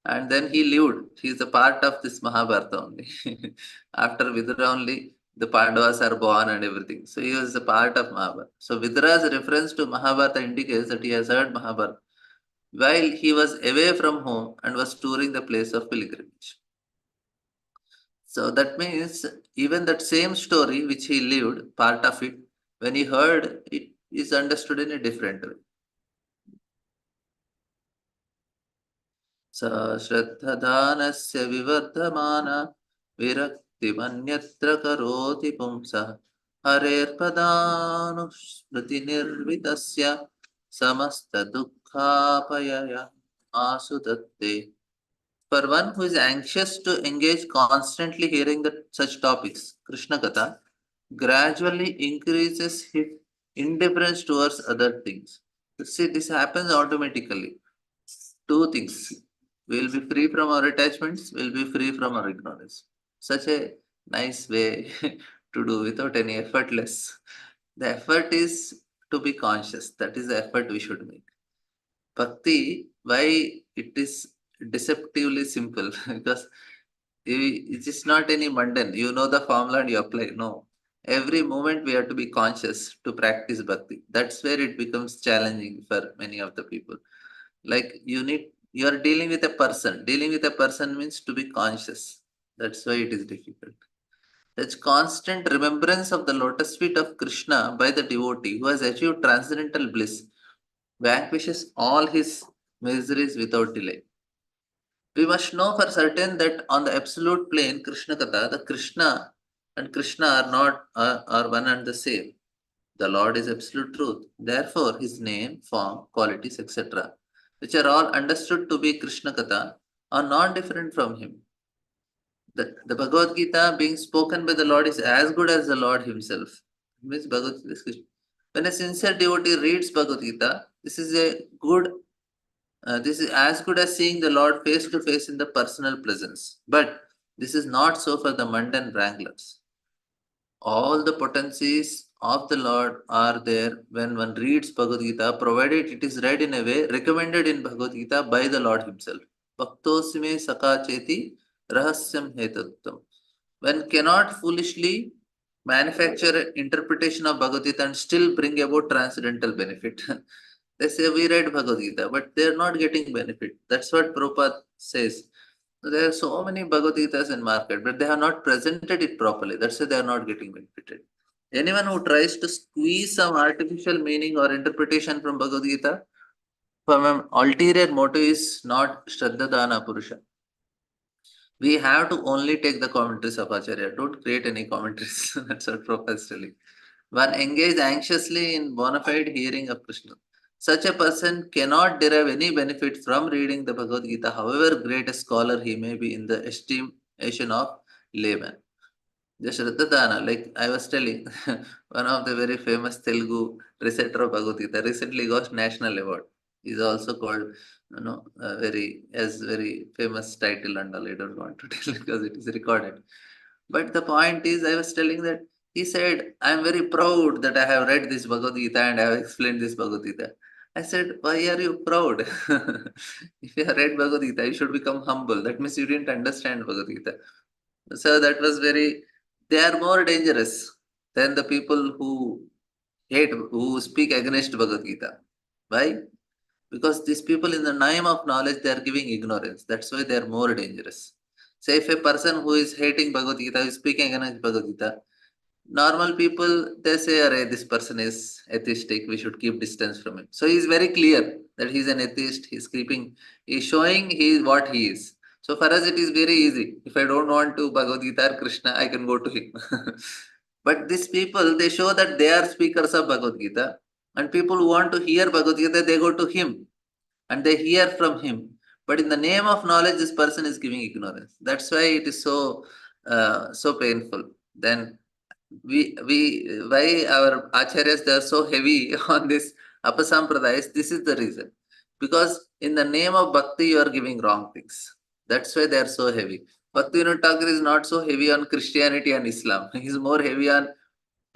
And then he lived. He is a part of this Mahabharata only. After Vidura only, the Pandavas are born and everything. So he was a part of Mahabharata. So Vidura's reference to Mahabharata indicates that he has heard Mahabharata while he was away from home and was touring the place of pilgrimage. So that means even that same story which he lived, part of it, when he heard, it is understood in a different way. श्रद्धदानस्य विवर्धमान विरक्तिमन्यत्र करोति पुंसः हरेर्पदानुस्मृतिनिर्वितस्य समस्तदुःखापयय आसु दत्ते. For one who is anxious to engage constantly hearing such topics, Krishna Katha gradually increases his indifference towards other things. See, this happens automatically. Two things. We will be free from our attachments, we will be free from our ignorance. Such a nice way to do without any effortless. The effort is to be conscious. That is the effort we should make. Bhakti, why it is deceptively simple? Because it is not any mundane. You know the formula and you apply. No. Every moment we have to be conscious to practice bhakti. That's where it becomes challenging for many of the people. Like you are dealing with a person. Dealing with a person means to be conscious. That's why it is difficult. Such constant remembrance of the lotus feet of Krishna by the devotee who has achieved transcendental bliss vanquishes all his miseries without delay. We must know for certain that on the absolute plane, Krishna Katha, the Krishna and Krishna are one and the same. The Lord is absolute truth. Therefore, his name, form, qualities, etc., which are all understood to be Krishna Katha, are not different from him. The Bhagavad Gita being spoken by the Lord is as good as the Lord himself. Means Bhagavad Gita. When a sincere devotee reads Bhagavad Gita, this is as good as seeing the Lord face to face in the personal presence. But this is not so for the mundane wranglers. All the potencies of the Lord are there when one reads Bhagavad Gita, provided it is read in a way recommended in Bhagavad Gita by the Lord himself. Bhaktosime sakacheti rahasyam hetattam. One cannot foolishly manufacture interpretation of Bhagavad Gita and still bring about transcendental benefit. They say we read Bhagavad Gita, but they are not getting benefit. That's what Prabhupada says. There are so many Bhagavad Gitas in market, but they have not presented it properly. That's why they are not getting benefited. Anyone who tries to squeeze some artificial meaning or interpretation from Bhagavad Gita from an ulterior motive is not Shraddha Dana Purusha. We have to only take the commentaries of Acharya. Don't create any commentaries. That's what Prabhupada is telling. One engaged anxiously in bona fide hearing of Krishna. Such a person cannot derive any benefit from reading the Bhagavad Gita, however great a scholar he may be in the estimation of layman. The Shraddhadana, like I was telling, one of the very famous Telugu reciter of Bhagavad Gita recently got national award. He's also called, has very famous title and all. I don't want to tell because it is recorded. But the point is, I was telling that he said, I am very proud that I have read this Bhagavad Gita and I have explained this Bhagavad Gita. I said, why are you proud? If you have read Bhagavad Gita, you should become humble. That means you didn't understand Bhagavad Gita. So that was very, they are more dangerous than the people who who speak against Bhagavad Gita. Why? Because these people, in the name of knowledge, they are giving ignorance. That's why they are more dangerous. Say, if a person who is hating Bhagavad Gita is speaking against Bhagavad Gita, normal people, they say, Array, this person is atheistic, we should keep distance from him. So he is very clear that he is an atheist, he is showing he is what he is. So for us, it is very easy. If I don't want to Bhagavad Gita or Krishna, I can go to him. But these people, they show that they are speakers of Bhagavad Gita, and people who want to hear Bhagavad Gita, they go to him and they hear from him. But in the name of knowledge, this person is giving ignorance. That's why it is so painful. Then we why our acharyas, they are so heavy on this apasampradayas. This is the reason, because in the name of bhakti you are giving wrong things. That's why they are so heavy. Bhaktivinoda Thakur is not so heavy on Christianity and Islam. He is more heavy on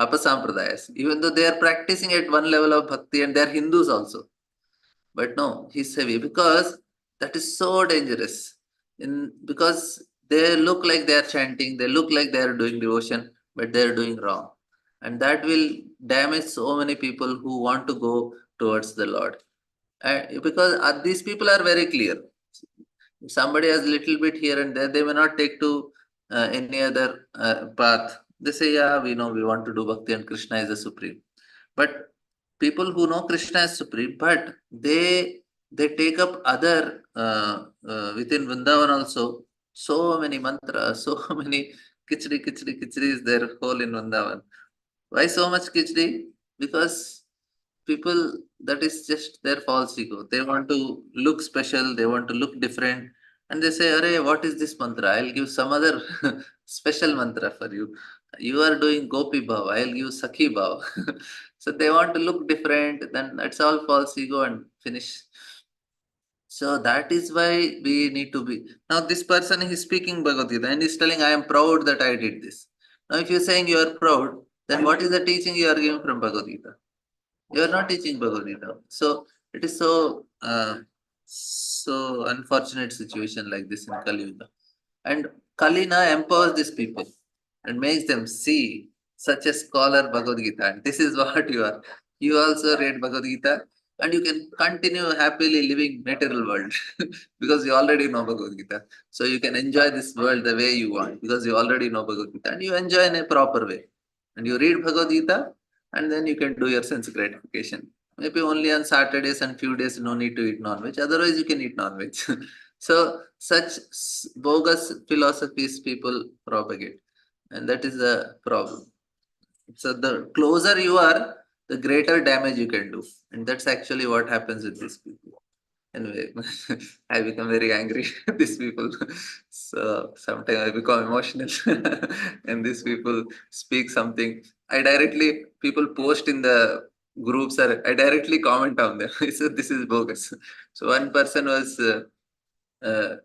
apasampradayas, even though they are practicing at one level of bhakti and they are Hindus also. But no, he's heavy because that is so dangerous. Because they look like they are chanting, they look like they are doing devotion, but they are doing wrong. And that will damage so many people who want to go towards the Lord. Because these people are very clear. If somebody has little bit here and there, they may not take to any other path. They say, yeah, we know we want to do bhakti and Krishna is the supreme. But people who know Krishna is supreme, but they take up other within Vrindavan also, so many mantras, so many kichdi is there whole in Vrindavan. Why so much kichdi? Because people, that is just their false ego. They want to look special, they want to look different, and they say, Arey, what is this mantra? I'll give some other special mantra for you. You are doing Gopi Bhav, I'll give Sakhi Bhav. So they want to look different, then that's all false ego and finish. So that is why we need to be. Now, this person is speaking Bhagavad Gita and is telling, I am proud that I did this. Now, if you're saying you are proud, then what is the teaching you are giving from Bhagavad Gita? You are not teaching Bhagavad Gita. So it is so unfortunate situation like this in Kali Yuga. And Kalina empowers these people and makes them see such a scholar Bhagavad Gita. And this is what you are. You also read Bhagavad Gita and you can continue happily living material world because you already know Bhagavad Gita. So you can enjoy this world the way you want because you already know Bhagavad Gita and you enjoy in a proper way. And you read Bhagavad Gita and then you can do your sense gratification. Maybe only on Saturdays and few days no need to eat non-veg. Otherwise you can eat non-veg. So such bogus philosophies people propagate, and that is the problem. So the closer you are, the greater damage you can do, and that's actually what happens with these people. Anyway, I become very angry with these people. So sometimes I become emotional, and these people speak something. I directly people post in the groups, or I directly comment on them. I said this is bogus. So one person was. Uh, uh,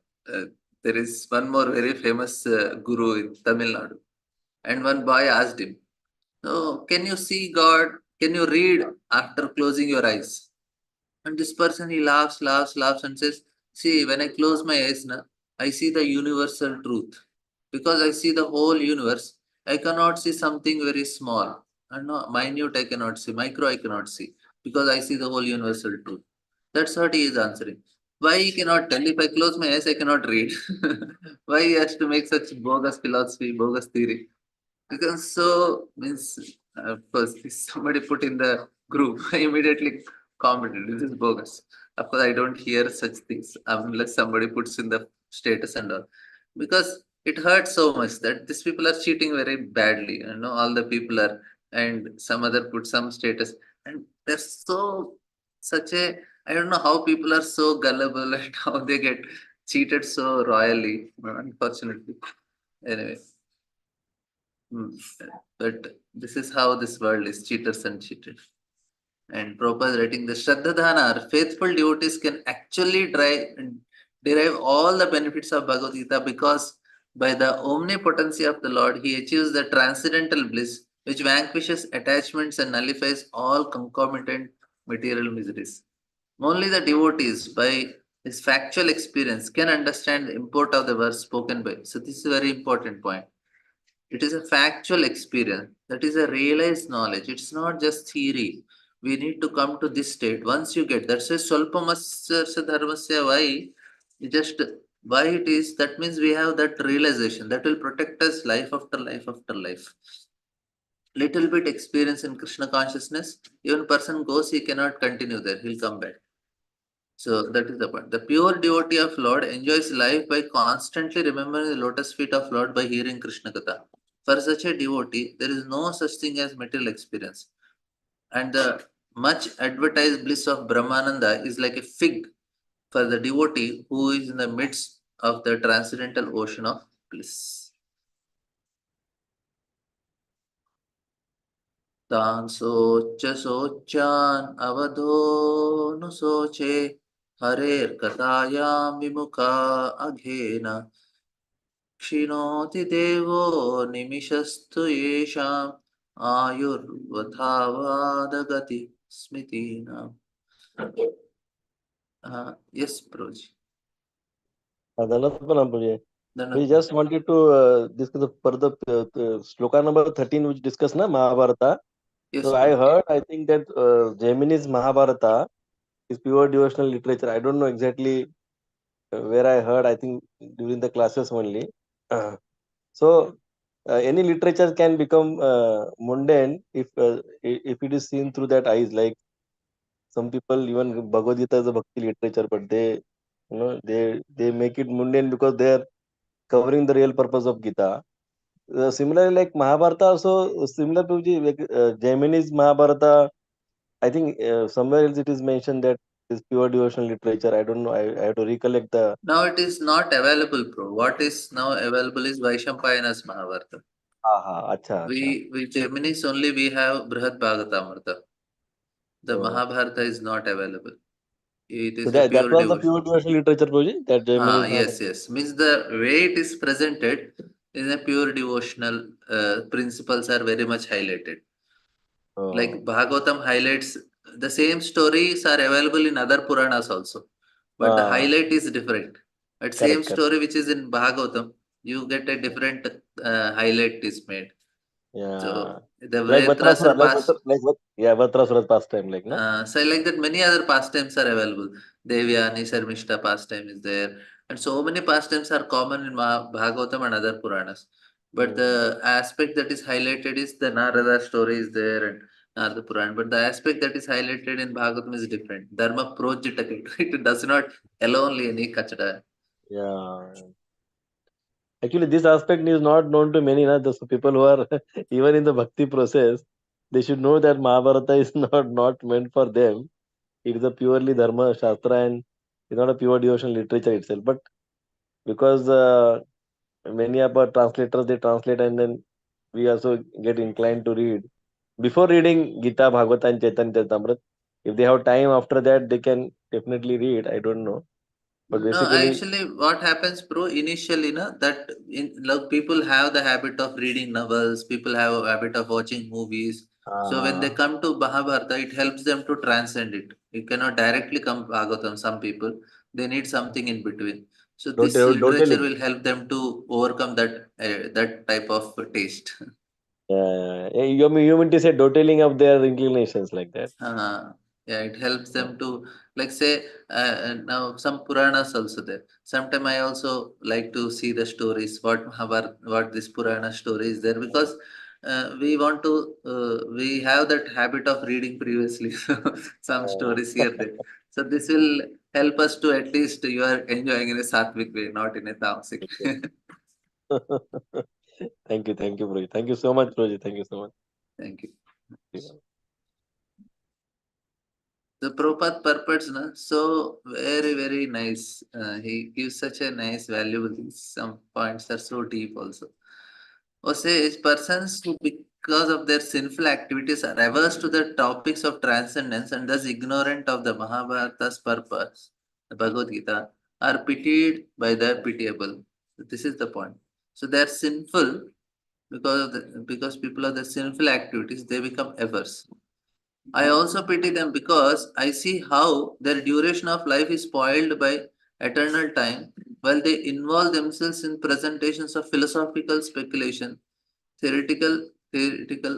there is one more very famous guru in Tamil Nadu. And one boy asked him, "Oh, can you see God? Can you read after closing your eyes?" And this person, he laughs, and says, "See, when I close my eyes, na, I see the universal truth. Because I see the whole universe, I cannot see something very small. And no, minute I cannot see, micro I cannot see. Because I see the whole universal truth." That's what he is answering. Why he cannot tell? If I close my eyes, I cannot read. Why he has to make such bogus philosophy, bogus theory? Because so means of course if somebody put in the group, I immediately commented this is bogus. Of course, I don't hear such things unless somebody puts in the status and all, because it hurts so much that these people are cheating very badly. You know, all the people are, and some other put some status, and they're so such a, I don't know how people are so gullible and how they get cheated so royally. Unfortunately, anyway. Hmm. But this is how this world is, cheaters and cheated. And Prabhupada writing the Shraddhadhana, our faithful devotees can actually derive all the benefits of Bhagavad Gita, because by the omnipotency of the Lord, he achieves the transcendental bliss which vanquishes attachments and nullifies all concomitant material miseries. Only the devotees, by his factual experience, can understand the import of the verse spoken by. So, this is a very important point. It is a factual experience. That is a realized knowledge. It's not just theory. We need to come to this state. Once you get that, says Swalpamasya Dharmasya, why? Just why it is, that means we have that realization that will protect us life after life after life. Little bit experience in Krishna consciousness, even person goes, he cannot continue there, he'll come back. So that is the point. The pure devotee of Lord enjoys life by constantly remembering the lotus feet of Lord by hearing Krishna Katha. For such a devotee, there is no such thing as material experience. And the much advertised bliss of Brahmananda is like a fig for the devotee who is in the midst of the transcendental ocean of bliss. तान् सोच सोचान् अवधो नु सोचे हरेर्कथायां विमुखा अघेन क्षिणोति देवो निमिषस्तु येषाम् आयुर्वथावादगति स्मृतीनाम्. Yes, Proj.
We just wanted to discuss the further sloka number 13, which discuss na Mahabharata.
Yes,
So I heard, I think that Jaimini's Mahabharata is pure devotional literature. I don't know exactly where I heard. I think during the classes only. So any literature can become mundane if it is seen through that eyes. Like some people, even Bhagavad Gita is a bhakti literature, but they make it mundane because they are covering the real purpose of Gita. Similarly, like Mahabharata, also similar to Jaimini's Mahabharata. I think somewhere else it is mentioned that is pure devotional literature. I don't know. I have to recollect the.
now it is not available, Pro. What is now available is Vaishampayana's Mahabharata.
Aha, acha, acha.
We Geminis only we have Brihad Bhagavatamrita. The
So,
Mahabharata is not available. It
so
is the
that
pure
was the
devotion.
pure devotional literature, Prabhuji, that Jaimini's
Yes,
Mahabharata.
yes. Means the way it is presented is a pure devotional principles are very much highlighted. Like
Oh,
Bhagavatam highlights the same stories are available in other Puranas also, but the
ah,
highlight is different. But same
correct, correct.
story which is in Bhagavatam, you get a different highlight is made.
Yeah.
So the
Like
Vetras
Vatrasura,
are past.
yeah, Vatrasura's pastime, like, na?
So like that, many other pastimes are available. Devyani, Sarmishta pastime is there, and so many pastimes are common in Bhagavatam and other Puranas. But
Mm.
the aspect that is highlighted is the Narada story is there and Narada Puran. But the aspect that is highlighted in Bhagavatam is different. Dharma projita. It does not alone any kachada.
Yeah. Actually, this aspect is not known to many, na? Those people who are even in the bhakti process, they should know that Mahabharata is not meant for them. It is a purely dharma shastra and it's not a pure devotional literature itself. But because many of our translators they translate and then we also get inclined to read. Before reading Gita, Bhagavata, and Chaitanya Charitamrita, if they have time after that, they can definitely read. I don't know, but
No,
basically,
actually, what happens, bro? Initially, na, that in like people have the habit of reading novels. People have a habit of watching movies. So when they
uh,
come to Mahabharata, it helps them to transcend it. You cannot directly come Bhagavatam. Some people they need something in between. So this literature
dotaling.
will help them to overcome that type of taste.
You mean to say dotaling of their inclinations like that?
Uh, Yeah, it helps them to, like, say, now some Puranas also there. Sometimes I also like to see the stories, what this Purana story is there, because we have that habit of reading previously, some stories here there. So this will help us to, at least you are enjoying in a sattvic way, not in a tamasic.
Thank you, Broji. Thank you so much, Broji. Thank you so much.
Thank you.
Yeah.
The Prabhupada purports, na, so very, very nice. He gives such a nice, valuable things. Some points are so deep also. Or says persons who, because of their sinful activities, are averse to the topics of transcendence and thus ignorant of the Mahabharata's purpose, the Bhagavad Gita, are pitied by the pitiable. So this is the point. So they are sinful because people of the sinful activities, they become averse. I also pity them because I see how their duration of life is spoiled by eternal time while they involve themselves in presentations of philosophical speculation, theoretical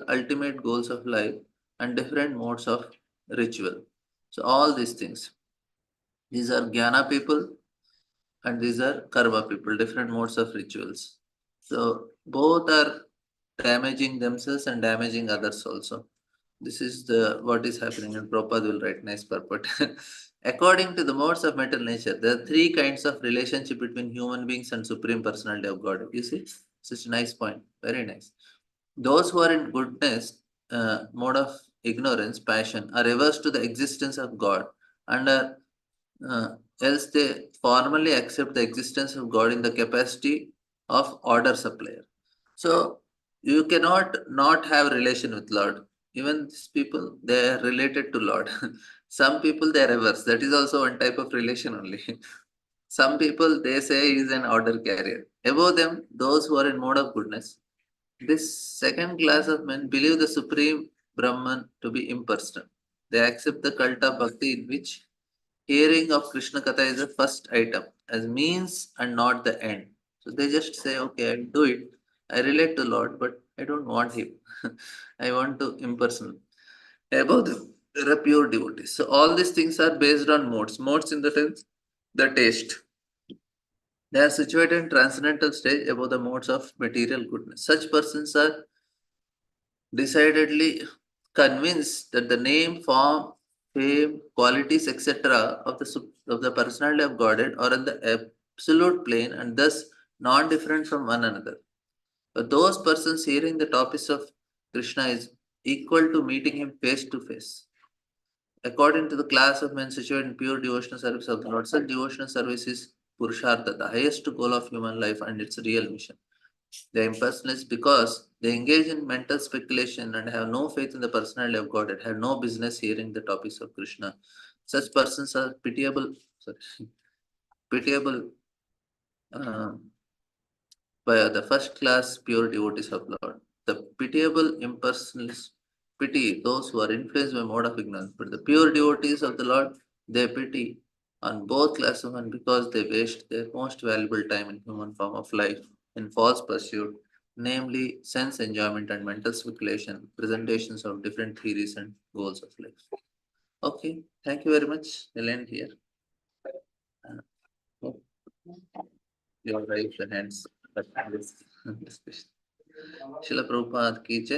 ultimate goals of life, and different modes of ritual. So all these things. These are jnana people and these are karma people, different modes of rituals. So both are damaging themselves and damaging others also. This is the what is happening, and Prabhupada will write nice purport. According to the modes of mental nature, there are three kinds of relationship between human beings and Supreme Personality of God. You see, such a nice point. Very nice. Those who are in goodness, mode of ignorance, passion, are averse to the existence of God, and are, else they formally accept the existence of God in the capacity of order supplier. So you cannot not have relation with Lord. Even these people, they are related to Lord. Some people they are averse. That is also one type of relation only. Some people they say he is an order carrier. Above them, those who are in mode of goodness. This second class of men believe the supreme Brahman to be impersonal. They accept the cult of bhakti in which hearing of Krishna Katha is the first item as means and not the end. So they just say, okay, I'll do it. I relate to Lord, but I don't want him. I want to impersonal. Above them, there are pure devotees. So all these things are based on modes. Modes in the sense, the taste. They are situated in transcendental stage above the modes of material goodness. Such persons are decidedly convinced that the name, form, fame, qualities, etc. of the personality of Godhead are on the absolute plane and thus non-different from one another. But those persons hearing the topics of Krishna is equal to meeting him face to face. According to the class of men situated in pure devotional service of the Lord, such devotional service is Purushartha, the highest goal of human life and its real mission. They are impersonalists because they engage in mental speculation and have no faith in the personality of God and have no business hearing the topics of Krishna. Such persons are pitiable uh, by the first class pure devotees of Lord. The pitiable impersonalists pity those who are influenced by mode of ignorance, but the pure devotees of the Lord, they pity on both classes of men because they waste their most valuable time in human form of life in false pursuit, namely sense enjoyment and mental speculation, presentations of different theories and goals of life. Okay, thank you very much. We'll end here. You have raised the hands. But this discussion. Srila Prabhupada ki jai.